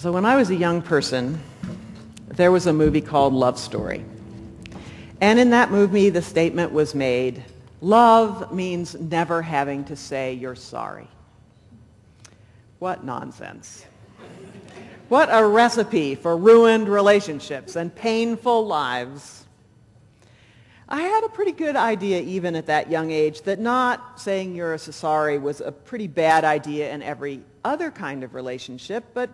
So when I was a young person, there was a movie called Love Story. And in that movie, the statement was made, love means never having to say you're sorry. What nonsense. What a recipe for ruined relationships and painful lives. I had a pretty good idea even at that young age that not saying you're sorry was a pretty bad idea in every other kind of relationship, but,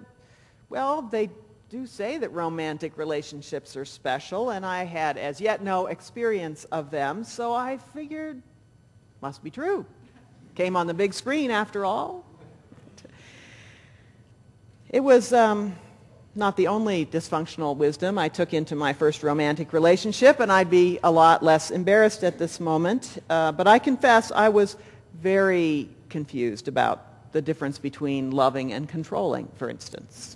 well, they do say that romantic relationships are special, and I had as yet no experience of them, so I figured, must be true. Came on the big screen after all. It was not the only dysfunctional wisdom I took into my first romantic relationship, and I'd be a lot less embarrassed at this moment. But I confess I was very confused about the difference between loving and controlling, for instance.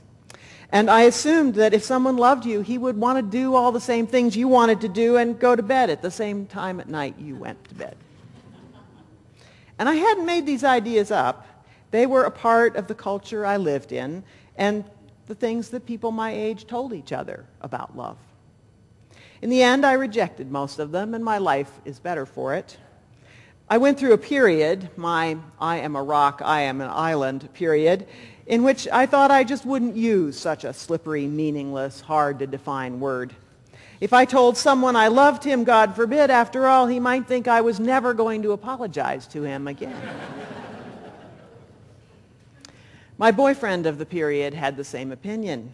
And I assumed that if someone loved you, he would want to do all the same things you wanted to do and go to bed at the same time at night you went to bed. And I hadn't made these ideas up. They were a part of the culture I lived in and the things that people my age told each other about love. In the end, I rejected most of them, and my life is better for it. I went through a period, my I am a rock, I am an island period, in which I thought I just wouldn't use such a slippery, meaningless, hard-to-define word. If I told someone I loved him, God forbid, after all, he might think I was never going to apologize to him again. My boyfriend of the period had the same opinion.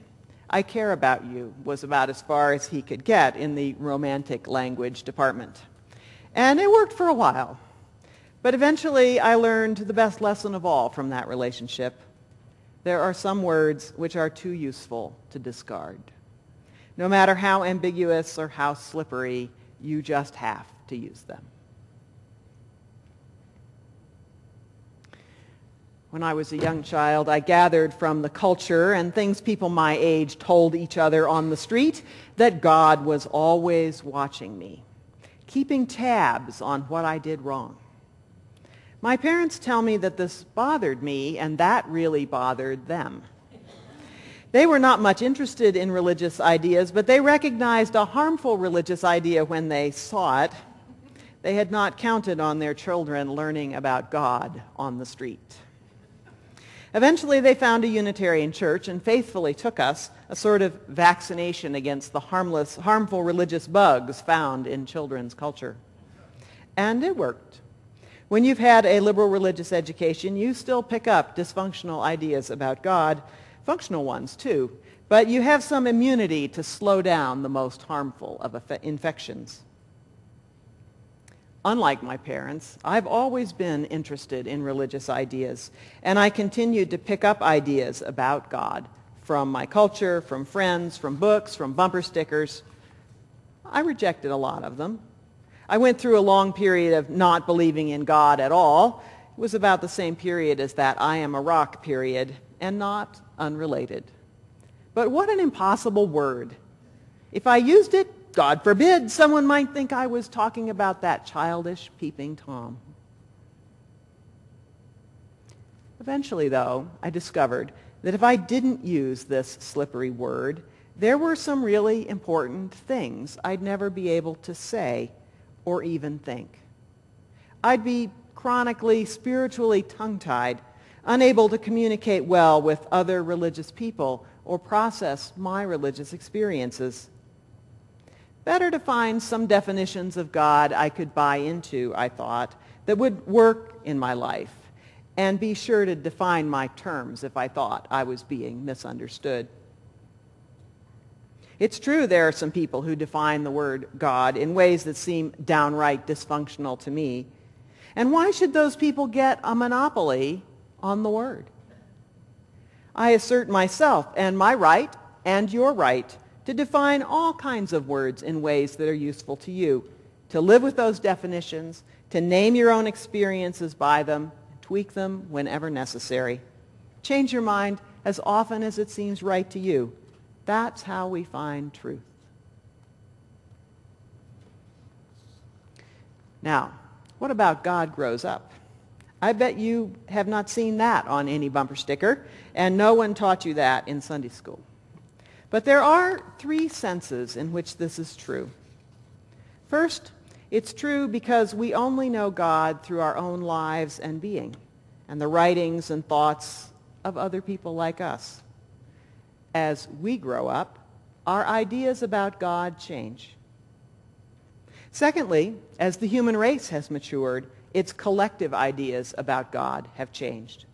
I care about you was about as far as he could get in the romantic language department. And it worked for a while. But eventually I learned the best lesson of all from that relationship. There are some words which are too useful to discard. No matter how ambiguous or how slippery, you just have to use them. When I was a young child, I gathered from the culture and things people my age told each other on the street that God was always watching me, keeping tabs on what I did wrong. My parents tell me that this bothered me, and that really bothered them. They were not much interested in religious ideas, but they recognized a harmful religious idea when they saw it. They had not counted on their children learning about God on the street. Eventually, they found a Unitarian church and faithfully took us, a sort of vaccination against the harmful religious bugs found in children's culture. And it worked. When you've had a liberal religious education, you still pick up dysfunctional ideas about God, functional ones too, but you have some immunity to slow down the most harmful of infections. Unlike my parents, I've always been interested in religious ideas, and I continued to pick up ideas about God from my culture, from friends, from books, from bumper stickers. I rejected a lot of them. I went through a long period of not believing in God at all. It was about the same period as that I am a rock period, and not unrelated. But what an impossible word. If I used it, God forbid, someone might think I was talking about that childish peeping Tom. Eventually, though, I discovered that if I didn't use this slippery word, there were some really important things I'd never be able to say or even think. I'd be chronically, spiritually tongue-tied, unable to communicate well with other religious people or process my religious experiences. Better to find some definitions of God I could buy into, I thought, that would work in my life, and be sure to define my terms if I thought I was being misunderstood. It's true there are some people who define the word God in ways that seem downright dysfunctional to me. And why should those people get a monopoly on the word? I assert myself and my right and your right to define all kinds of words in ways that are useful to you, to live with those definitions, to name your own experiences by them, tweak them whenever necessary. Change your mind as often as it seems right to you. That's how we find truth. Now, what about God grows up? I bet you have not seen that on any bumper sticker, and no one taught you that in Sunday school. But there are three senses in which this is true. First, it's true because we only know God through our own lives and being, and the writings and thoughts of other people like us. As we grow up, our ideas about God change. Secondly, as the human race has matured, its collective ideas about God have changed.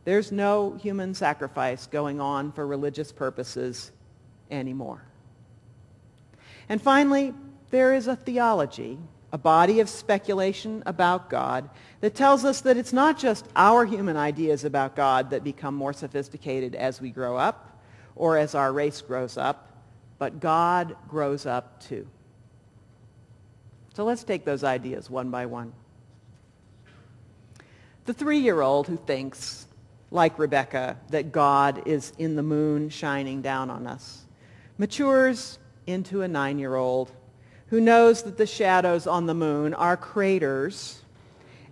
There's no human sacrifice going on for religious purposes anymore. And finally, there is a theology, a body of speculation about God that tells us that it's not just our human ideas about God that become more sophisticated as we grow up or as our race grows up, but God grows up too. So let's take those ideas one by one. The 3-year-old who thinks, like Rebecca, that God is in the moon shining down on us, matures into a 9-year-old who knows that the shadows on the moon are craters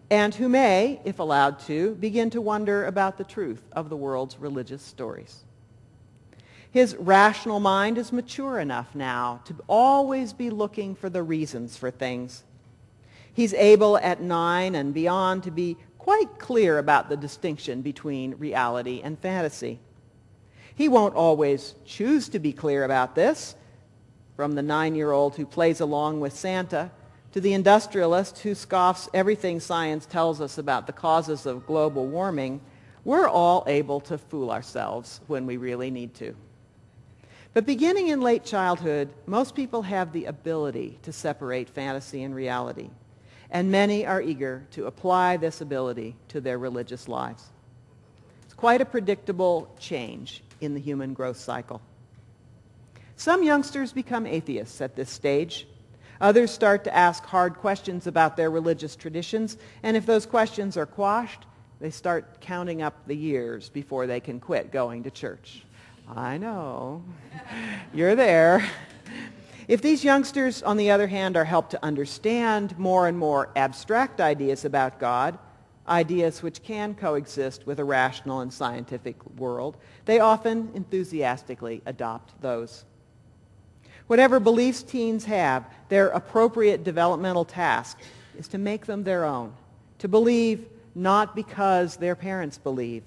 and who may, if allowed to, begin to wonder about the truth of the world's religious stories. His rational mind is mature enough now to always be looking for the reasons for things. He's able at 9 and beyond to be quite clear about the distinction between reality and fantasy. He won't always choose to be clear about this, from the 9-year-old who plays along with Santa to the industrialist who scoffs everything science tells us about the causes of global warming. We're all able to fool ourselves when we really need to. But beginning in late childhood, most people have the ability to separate fantasy and reality, and many are eager to apply this ability to their religious lives. It's quite a predictable change in the human growth cycle. Some youngsters become atheists at this stage. Others start to ask hard questions about their religious traditions, and if those questions are quashed, they start counting up the years before they can quit going to church. I know. You're there. If these youngsters, on the other hand, are helped to understand more and more abstract ideas about God, ideas which can coexist with a rational and scientific world, they often enthusiastically adopt those. Whatever beliefs teens have, their appropriate developmental task is to make them their own, to believe not because their parents believe,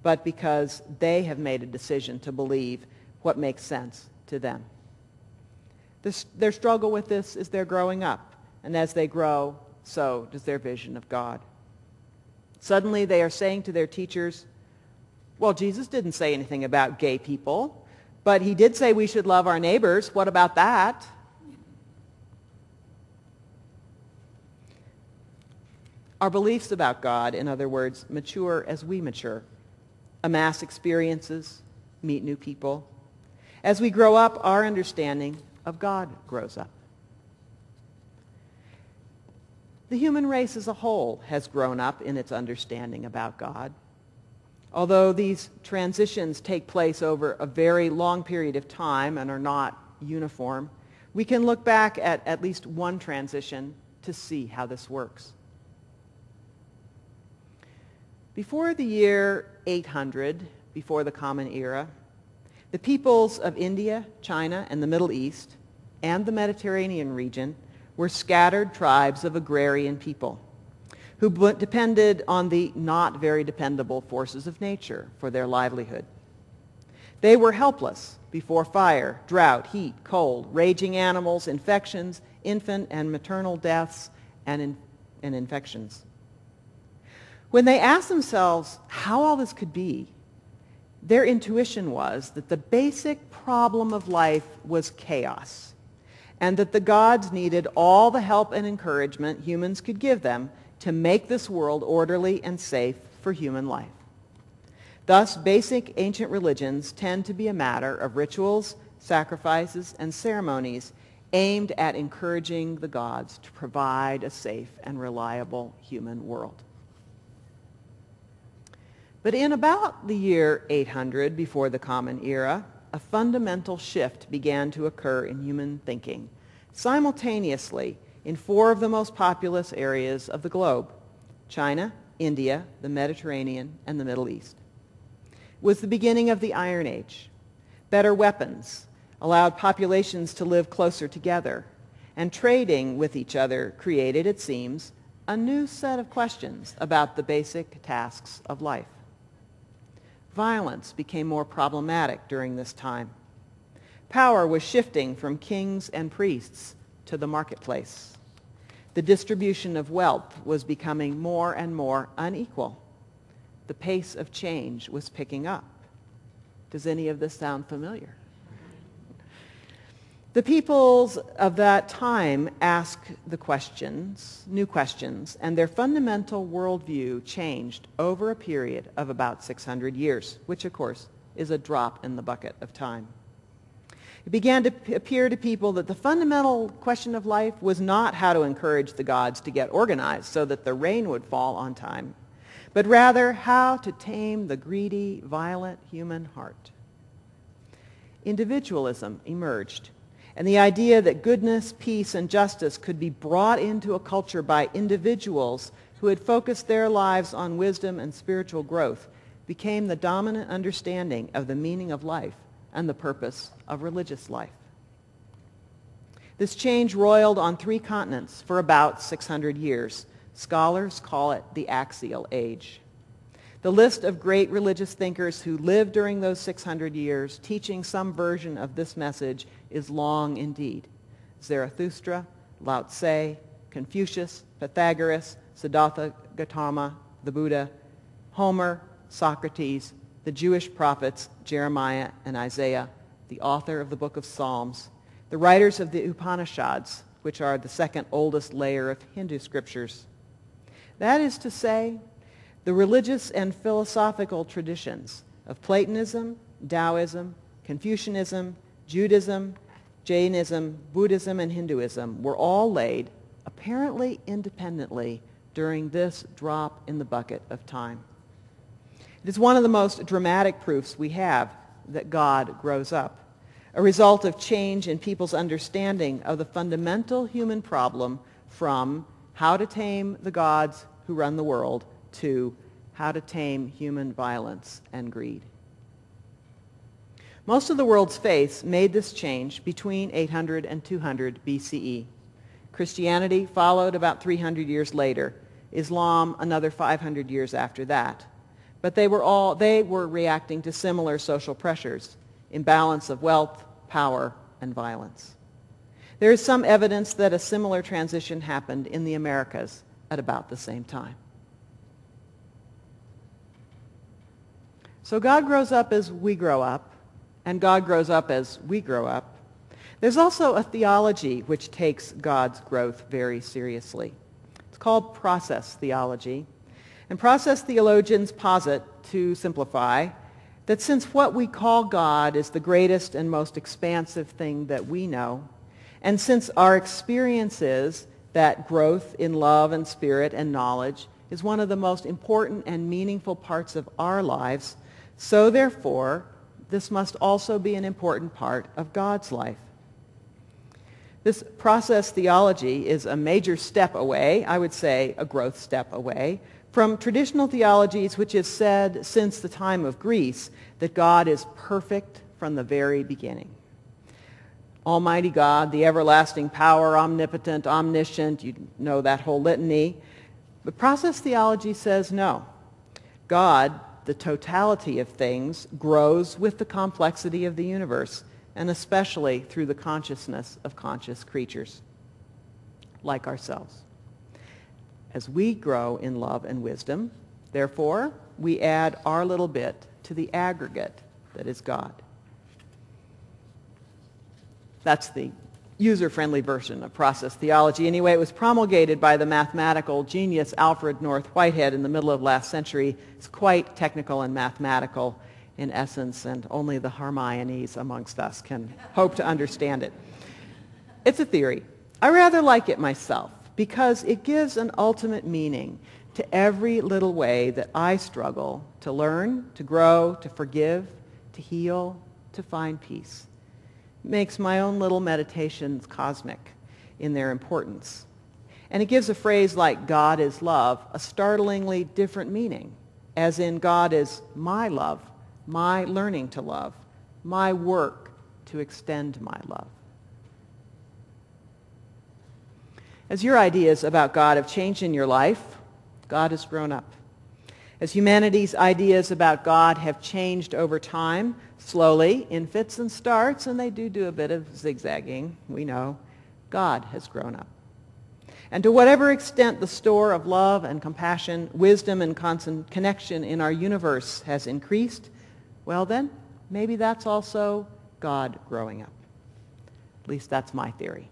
but because they have made a decision to believe what makes sense to them. Their struggle with this is their growing up, and as they grow, so does their vision of God. Suddenly they are saying to their teachers, well, Jesus didn't say anything about gay people, but he did say we should love our neighbors. What about that? Our beliefs about God, in other words, mature as we mature, amass experiences, meet new people. As we grow up, our understanding of God grows up. The human race as a whole has grown up in its understanding about God. Although these transitions take place over a very long period of time and are not uniform, we can look back at least one transition to see how this works. Before the year 800, before the Common Era, the peoples of India, China, and the Middle East, and the Mediterranean region were scattered tribes of agrarian people who depended on the not very dependable forces of nature for their livelihood. They were helpless before fire, drought, heat, cold, raging animals, infections, infant and maternal deaths, and infections. When they asked themselves how all this could be, their intuition was that the basic problem of life was chaos, and that the gods needed all the help and encouragement humans could give them to make this world orderly and safe for human life. Thus, basic ancient religions tend to be a matter of rituals, sacrifices, and ceremonies aimed at encouraging the gods to provide a safe and reliable human world. But in about the year 800 before the Common Era, a fundamental shift began to occur in human thinking, simultaneously in 4 of the most populous areas of the globe: China, India, the Mediterranean, and the Middle East. It was the beginning of the Iron Age. Better weapons allowed populations to live closer together, and trading with each other created, it seems, a new set of questions about the basic tasks of life. Violence became more problematic during this time. Power was shifting from kings and priests to the marketplace. The distribution of wealth was becoming more and more unequal. The pace of change was picking up. Does any of this sound familiar? The peoples of that time asked the questions, new questions, and their fundamental worldview changed over a period of about 600 years, which, of course, is a drop in the bucket of time. It began to appear to people that the fundamental question of life was not how to encourage the gods to get organized so that the rain would fall on time, but rather how to tame the greedy, violent human heart. Individualism emerged, and the idea that goodness, peace, and justice could be brought into a culture by individuals who had focused their lives on wisdom and spiritual growth became the dominant understanding of the meaning of life and the purpose of religious life. This change roiled on 3 continents for about 600 years. Scholars call it the Axial Age. The list of great religious thinkers who lived during those 600 years teaching some version of this message is long indeed. Zarathustra, Lao Tse, Confucius, Pythagoras, Siddhartha Gautama, the Buddha, Homer, Socrates, the Jewish prophets Jeremiah and Isaiah, the author of the book of Psalms, the writers of the Upanishads, which are the second oldest layer of Hindu scriptures. That is to say, the religious and philosophical traditions of Platonism, Taoism, Confucianism, Judaism, Jainism, Buddhism, and Hinduism were all laid, apparently independently, during this drop in the bucket of time. It is one of the most dramatic proofs we have that God grows up, a result of change in people's understanding of the fundamental human problem from how to tame the gods who run the world to how to tame human violence and greed. Most of the world's faiths made this change between 800 and 200 BCE. Christianity followed about 300 years later, Islam another 500 years after that. But they were reacting to similar social pressures, imbalance of wealth, power, and violence. There is some evidence that a similar transition happened in the Americas at about the same time. So God grows up as we grow up, and God grows up as we grow up. There's also a theology which takes God's growth very seriously. It's called process theology. And process theologians posit, to simplify, that since what we call God is the greatest and most expansive thing that we know, and since our experience is that growth in love and spirit and knowledge is one of the most important and meaningful parts of our lives, so therefore, this must also be an important part of God's life. This process theology is a major step away, I would say a growth step away, from traditional theologies which have said since the time of Greece that God is perfect from the very beginning. Almighty God, the everlasting power, omnipotent, omniscient, you know that whole litany. But process theology says no. God, the totality of things, grows with the complexity of the universe, and especially through the consciousness of conscious creatures like ourselves. As we grow in love and wisdom, therefore, we add our little bit to the aggregate that is God. That's the user-friendly version of process theology. Anyway, it was promulgated by the mathematical genius Alfred North Whitehead in the middle of last century. It's quite technical and mathematical in essence, and only the Hermiones amongst us can hope to understand it. It's a theory. I rather like it myself because it gives an ultimate meaning to every little way that I struggle to learn, to grow, to forgive, to heal, to find peace. It makes my own little meditations cosmic in their importance. And it gives a phrase like God is love a startlingly different meaning, as in God is my love, my learning to love, my work to extend my love. As your ideas about God have changed in your life, God has grown up. As humanity's ideas about God have changed over time, slowly, in fits and starts, and they do a bit of zigzagging, we know, God has grown up. And to whatever extent the store of love and compassion, wisdom and constant connection in our universe has increased, well then, maybe that's also God growing up. At least that's my theory.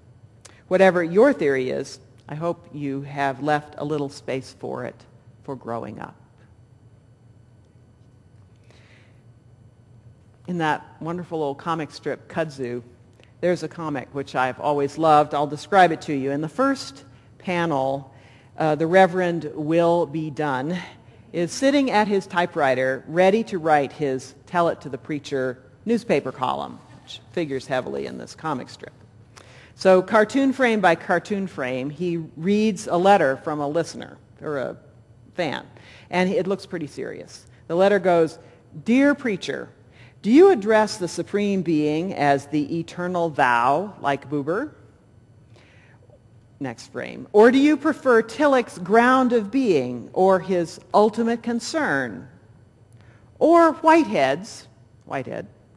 Whatever your theory is, I hope you have left a little space for it, for growing up. In that wonderful old comic strip, Kudzu, there's a comic which I've always loved. I'll describe it to you. In the first panel, the Reverend Will B. Dunn is sitting at his typewriter, ready to write his Tell It to the Preacher newspaper column, which figures heavily in this comic strip. So cartoon frame by cartoon frame, he reads a letter from a listener or a fan, and it looks pretty serious. The letter goes, "Dear Preacher, do you address the Supreme Being as the eternal thou, like Buber?" Next frame. "Or do you prefer Tillich's ground of being, or his ultimate concern? Or Whitehead,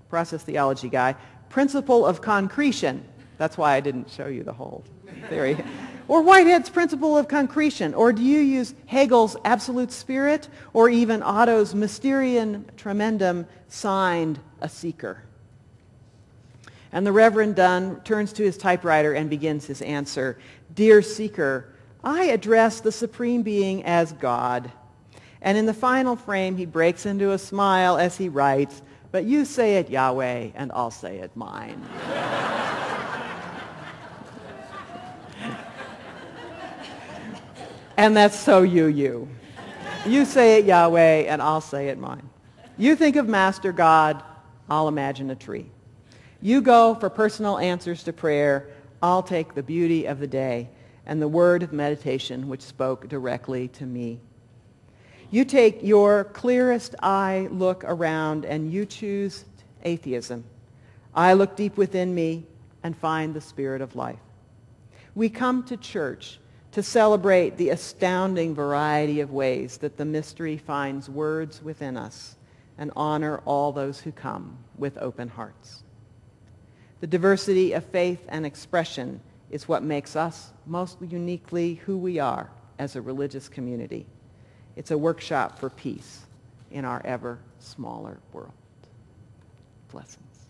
process theology guy, principle of concretion." That's why I didn't show you the whole theory. "Or Whitehead's principle of concretion. Or do you use Hegel's absolute spirit, or even Otto's Mysterium Tremendum, signed a seeker?" And the Reverend Dunn turns to his typewriter and begins his answer. "Dear seeker, I address the Supreme Being as God." And in the final frame, he breaks into a smile as he writes, "But you say it Yahweh, and I'll say it mine." And that's so you. You say it Yahweh, and I'll say it mine. You think of Master God, I'll imagine a tree. You go for personal answers to prayer, I'll take the beauty of the day and the word of meditation which spoke directly to me. You take your clearest eye look around and you choose atheism. I look deep within me and find the spirit of life. We come to church to celebrate the astounding variety of ways that the mystery finds words within us and honor all those who come with open hearts. The diversity of faith and expression is what makes us most uniquely who we are as a religious community. It's a workshop for peace in our ever smaller world. Blessings.